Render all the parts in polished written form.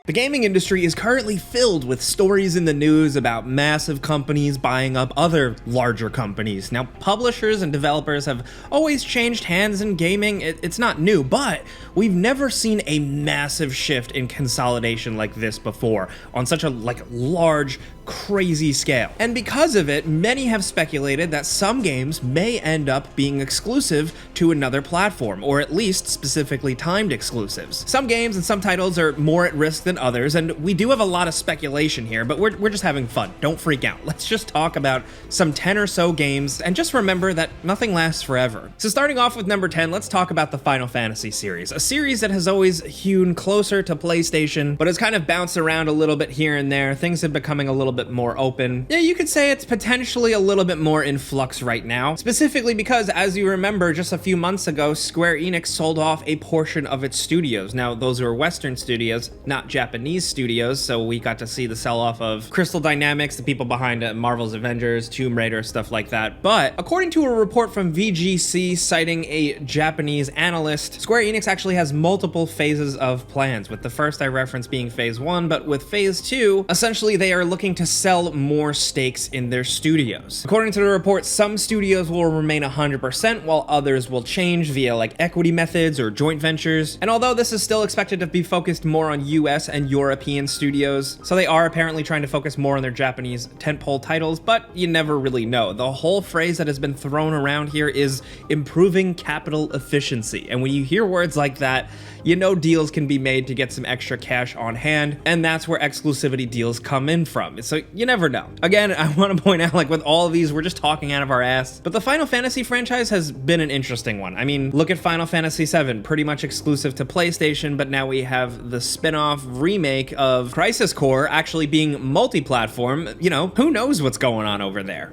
The gaming industry is currently filled with stories in the news about massive companies buying up other larger companies. Now, publishers and developers have always changed hands in gaming. It's not new, but we've never seen a massive shift in consolidation like this before on such a large, crazy scale. And because of it, many have speculated that some games may end up being exclusive to another platform, or at least specifically timed exclusives. Some games and some titles are more at risk than others, and we do have a lot of speculation here, but we're just having fun. Don't freak out. Let's just talk about some 10 or so games, and just remember that nothing lasts forever. So starting off with number 10, let's talk about the Final Fantasy series, a series that has always hewn closer to PlayStation, but has kind of bounced around a little bit here and there. Things are becoming a little bit more open. Yeah, you could say it's potentially a little bit more in flux right now, specifically because, as you remember, just a few months ago, Square Enix sold off a portion of its studios. Now, those were Western studios, not Japanese studios, so we got to see the sell-off of Crystal Dynamics, the people behind Marvel's Avengers, Tomb Raider, stuff like that. But according to a report from VGC citing a Japanese analyst, Square Enix actually has multiple phases of plans, with the first I referenced being phase 1, but with phase 2, essentially they are looking to sell more stakes in their studios. According to the report, some studios will remain 100%, while others will change via equity methods or joint ventures. And although this is still expected to be focused more on US and European studios, so they are apparently trying to focus more on their Japanese tentpole titles, but you never really know. The whole phrase that has been thrown around here is improving capital efficiency. And when you hear words like that, you know deals can be made to get some extra cash on hand, and that's where exclusivity deals come in from. So you never know. Again, I want to point out, with all of these, we're just talking out of our ass, but the Final Fantasy franchise has been an interesting one. I mean, look at Final Fantasy VII, pretty much exclusive to PlayStation, but now we have the spin-off remake of Crisis Core actually being multi-platform. Who knows what's going on over there?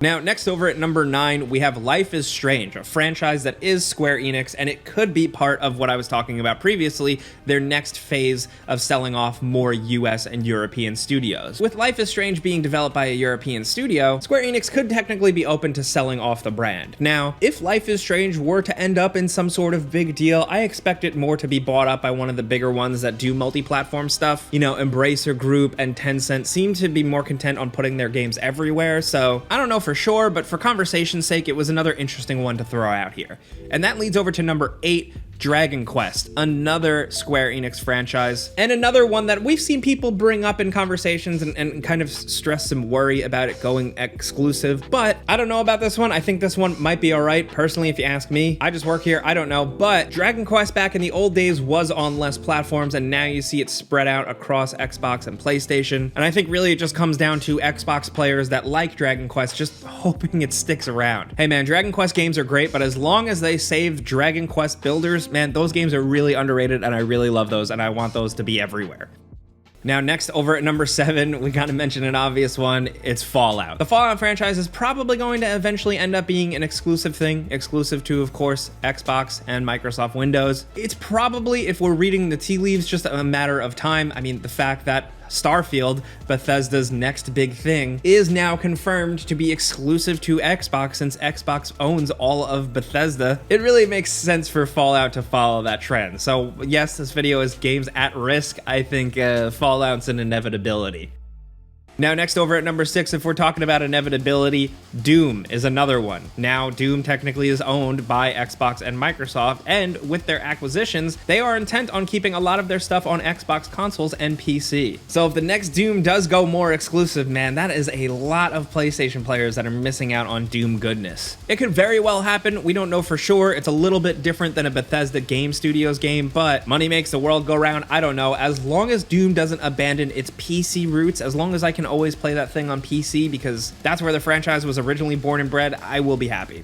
Now, next over at number 9, we have Life is Strange, a franchise that is Square Enix, and it could be part of what I was talking about previously, their next phase of selling off more US and European studios. With Life is Strange being developed by a European studio, Square Enix could technically be open to selling off the brand. Now, if Life is Strange were to end up in some sort of big deal, I expect it more to be bought up by one of the bigger ones that do multi-platform stuff. Embracer Group and Tencent seem to be more content on putting their games everywhere, so I don't know for sure, but for conversation's sake, it was another interesting one to throw out here. And that leads over to number 8, Dragon Quest, another Square Enix franchise, and another one that we've seen people bring up in conversations and kind of stress some worry about it going exclusive, but I don't know about this one. I think this one might be alright, personally, if you ask me. I just work here, I don't know, but Dragon Quest back in the old days was on less platforms, and now you see it spread out across Xbox and PlayStation, and I think really it just comes down to Xbox players that like Dragon Quest just hoping it sticks around. Hey man, Dragon Quest games are great, but as long as they save Dragon Quest builders, man, those games are really underrated, and I really love those, and I want those to be everywhere. Now, next over at number 7, we gotta mention an obvious one. It's Fallout. The Fallout franchise is probably going to eventually end up being an exclusive thing, exclusive to, of course, Xbox and Microsoft Windows. It's probably, if we're reading the tea leaves, just a matter of time. I mean, the fact that Starfield, Bethesda's next big thing, is now confirmed to be exclusive to Xbox since Xbox owns all of Bethesda. It really makes sense for Fallout to follow that trend. So yes, this video is games at risk. I think Fallout's an inevitability. Now, next over at number 6, if we're talking about inevitability, Doom is another one. Now, Doom technically is owned by Xbox and Microsoft, and with their acquisitions, they are intent on keeping a lot of their stuff on Xbox consoles and PC. So if the next Doom does go more exclusive, man, that is a lot of PlayStation players that are missing out on Doom goodness. It could very well happen. We don't know for sure. It's a little bit different than a Bethesda Game Studios game, but money makes the world go round. I don't know. As long as Doom doesn't abandon its PC roots, as long as I can always play that thing on PC because that's where the franchise was originally born and bred, I will be happy.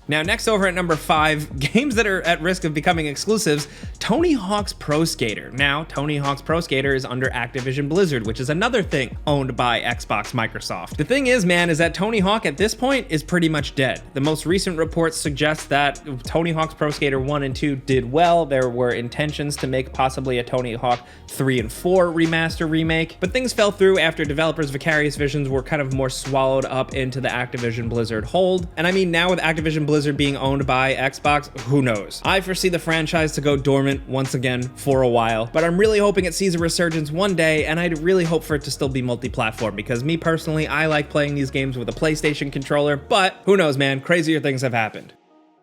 Now, next over at number 5, games that are at risk of becoming exclusives, Tony Hawk's Pro Skater. Now, Tony Hawk's Pro Skater is under Activision Blizzard, which is another thing owned by Xbox Microsoft. The thing is, man, is that Tony Hawk at this point is pretty much dead. The most recent reports suggest that Tony Hawk's Pro Skater 1 and 2 did well. There were intentions to make possibly a Tony Hawk 3 and 4 remaster remake, but things fell through after developers' vicarious visions were kind of more swallowed up into the Activision Blizzard hold. And I mean, now with Activision Blizzard being owned by Xbox, who knows? I foresee the franchise to go dormant once again for a while, but I'm really hoping it sees a resurgence one day, and I'd really hope for it to still be multi-platform, because me personally, I like playing these games with a PlayStation controller, but who knows, man? Crazier things have happened.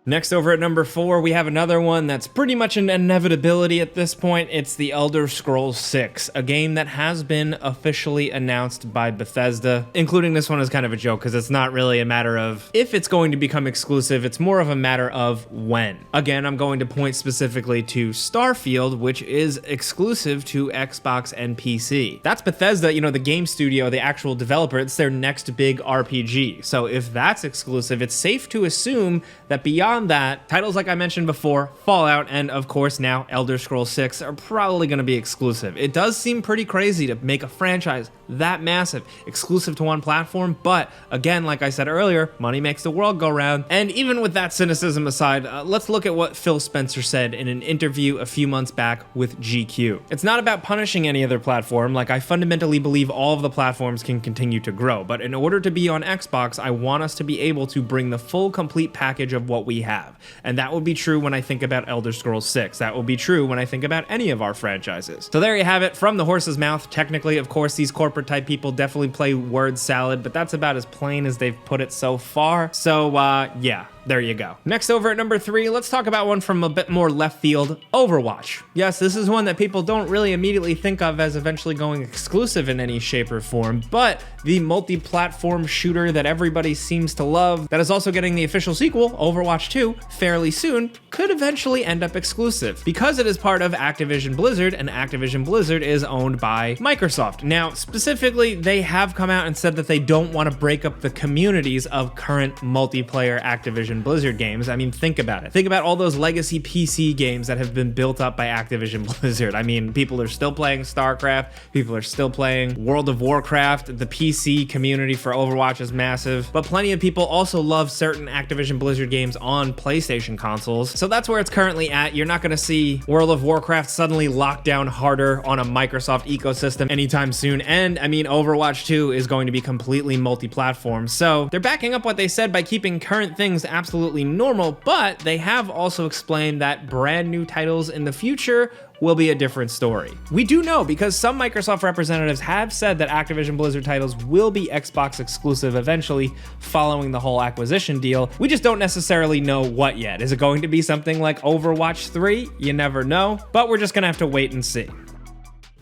Next, over at number 4, we have another one that's pretty much an inevitability at this point. It's The Elder Scrolls 6, a game that has been officially announced by Bethesda. Including this one is kind of a joke, because it's not really a matter of if it's going to become exclusive, it's more of a matter of when. Again, I'm going to point specifically to Starfield, which is exclusive to Xbox and PC. That's Bethesda, you know, the game studio, the actual developer. It's their next big RPG. So if that's exclusive, it's safe to assume that beyond that, titles like I mentioned before, Fallout, and of course now Elder Scrolls 6 are probably going to be exclusive. It does seem pretty crazy to make a franchise that massive exclusive to one platform, but again, like I said earlier, money makes the world go round. And even with that cynicism aside, let's look at what Phil Spencer said in an interview a few months back with GQ. It's not about punishing any other platform. Like, I fundamentally believe all of the platforms can continue to grow, but in order to be on Xbox, I want us to be able to bring the full complete package of what we have. And that will be true when I think about Elder Scrolls 6. That will be true when I think about any of our franchises. So there you have it, from the horse's mouth. Technically, of course, these corporate type people definitely play word salad, but that's about as plain as they've put it so far. So yeah, there you go. Next, over at number 3, let's talk about one from a bit more left field, Overwatch. Yes, this is one that people don't really immediately think of as eventually going exclusive in any shape or form, but the multi-platform shooter that everybody seems to love, that is also getting the official sequel, Overwatch 2, fairly soon, could eventually end up exclusive, because it is part of Activision Blizzard, and Activision Blizzard is owned by Microsoft. Now, specifically, they have come out and said that they don't want to break up the communities of current multiplayer Activision Blizzard games. I mean, think about it. Think about all those legacy PC games that have been built up by Activision Blizzard. I mean, people are still playing StarCraft, people are still playing World of Warcraft, the PC community for Overwatch is massive, but plenty of people also love certain Activision Blizzard games on PlayStation consoles, so that's where it's currently at. You're not going to see World of Warcraft suddenly lock down harder on a Microsoft ecosystem anytime soon, and I mean, Overwatch 2 is going to be completely multi-platform, so they're backing up what they said by keeping current things absolutely normal, but they have also explained that brand new titles in the future will be a different story. We do know, because some Microsoft representatives have said that Activision Blizzard titles will be Xbox exclusive eventually following the whole acquisition deal. We just don't necessarily know what yet. Is it going to be something like Overwatch 3? You never know, but we're just gonna have to wait and see.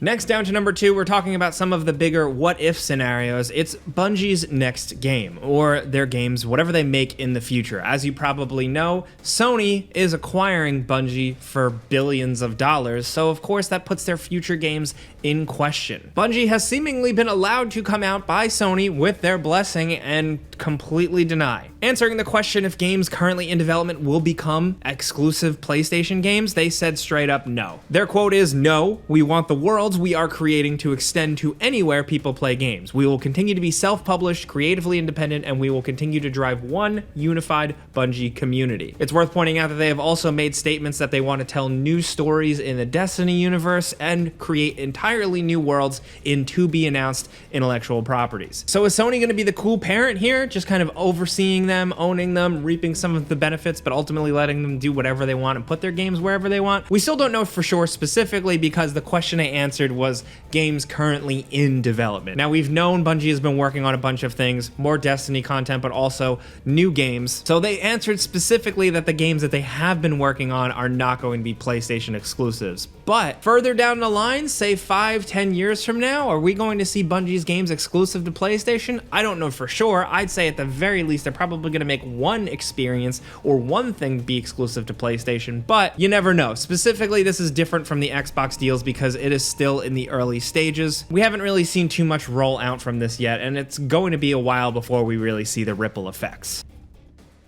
Next, down to number 2, we're talking about some of the bigger what-if scenarios. It's Bungie's next game, or their games, whatever they make in the future. As you probably know, Sony is acquiring Bungie for billions of dollars, so of course that puts their future games in question. Bungie has seemingly been allowed to come out by Sony with their blessing and completely deny. Answering the question if games currently in development will become exclusive PlayStation games, they said straight up no. Their quote is, "No, we want the worlds we are creating to extend to anywhere people play games. We will continue to be self-published, creatively independent, and we will continue to drive one unified Bungie community." It's worth pointing out that they have also made statements that they want to tell new stories in the Destiny universe and create entirely new worlds in to-be-announced intellectual properties. So is Sony going to be the cool parent here, just kind of overseeing them, owning them, reaping some of the benefits, but ultimately letting them do whatever they want and put their games wherever they want? We still don't know for sure, specifically because the question I answered was games currently in development. Now, we've known Bungie has been working on a bunch of things, more Destiny content, but also new games. So they answered specifically that the games that they have been working on are not going to be PlayStation exclusives. But further down the line, say 5-10 years from now, are we going to see Bungie's games exclusive to PlayStation? I don't know for sure. I'd say at the very least, they're probably going to make one experience or one thing be exclusive to PlayStation, but you never know. Specifically, this is different from the Xbox deals because it is still in the early stages. We haven't really seen too much roll out from this yet, and it's going to be a while before we really see the ripple effects.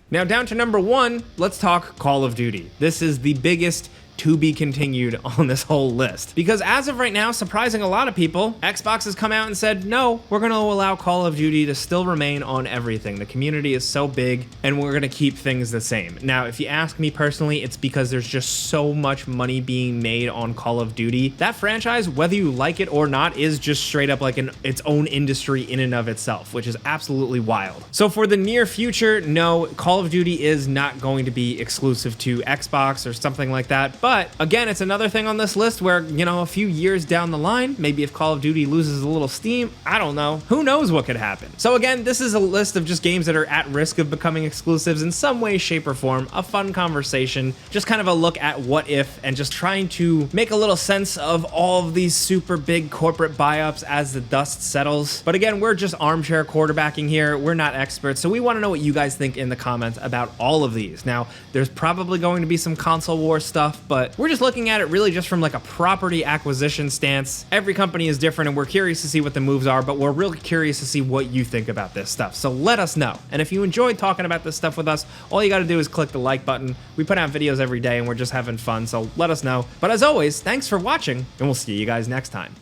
Now, down to number 1, let's talk Call of Duty. This is the biggest to be continued on this whole list. Because as of right now, surprising a lot of people, Xbox has come out and said, no, we're going to allow Call of Duty to still remain on everything. The community is so big and we're going to keep things the same. Now, if you ask me personally, it's because there's just so much money being made on Call of Duty. That franchise, whether you like it or not, is just straight up like its own industry in and of itself, which is absolutely wild. So for the near future, no, Call of Duty is not going to be exclusive to Xbox or something like that. But again, it's another thing on this list where, you know, a few years down the line, maybe if Call of Duty loses a little steam, I don't know. Who knows what could happen? So again, this is a list of just games that are at risk of becoming exclusives in some way, shape, or form. A fun conversation, just kind of a look at what if, and just trying to make a little sense of all of these super big corporate buy-ups as the dust settles. But again, we're just armchair quarterbacking here. We're not experts, so we want to know what you guys think in the comments about all of these. Now, there's probably going to be some console war stuff, but we're just looking at it really just from like a property acquisition stance. Every company is different, and we're curious to see what the moves are, but we're really curious to see what you think about this stuff. So let us know. And if you enjoyed talking about this stuff with us, all you got to do is click the like button. We put out videos every day, and we're just having fun, so let us know. But as always, thanks for watching, and we'll see you guys next time.